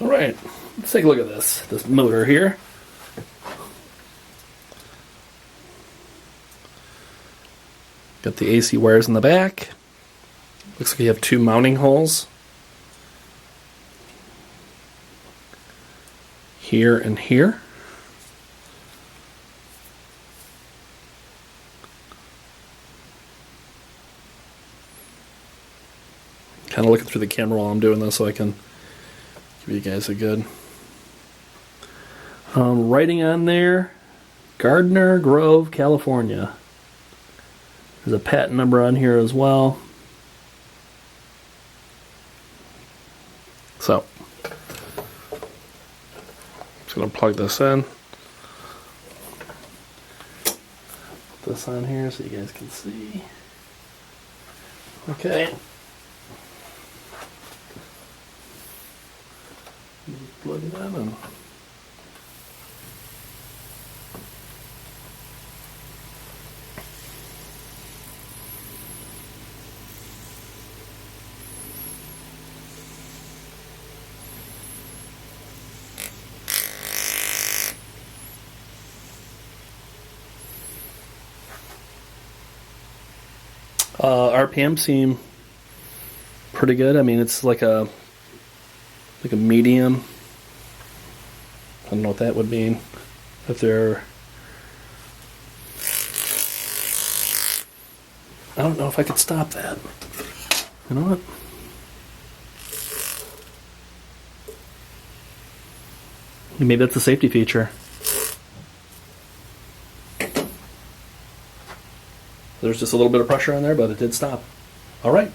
Alright, let's take a look at this motor here. Got the AC wires in the back. Looks like you have two mounting holes. Here and here. Kind of looking through the camera while I'm doing this so I can give you guys a good writing on there. Gardner Grove, California. There's a patent number on here as well. So, just going to plug this in. Put this on here so you guys can see. Okay. Plug it in. RPM seem pretty good. I mean, it's like a medium. I don't know what that would mean. If they're, I don't know if I could stop that. You know what? Maybe that's a safety feature. There's just a little bit of pressure on there, but it did stop. All right.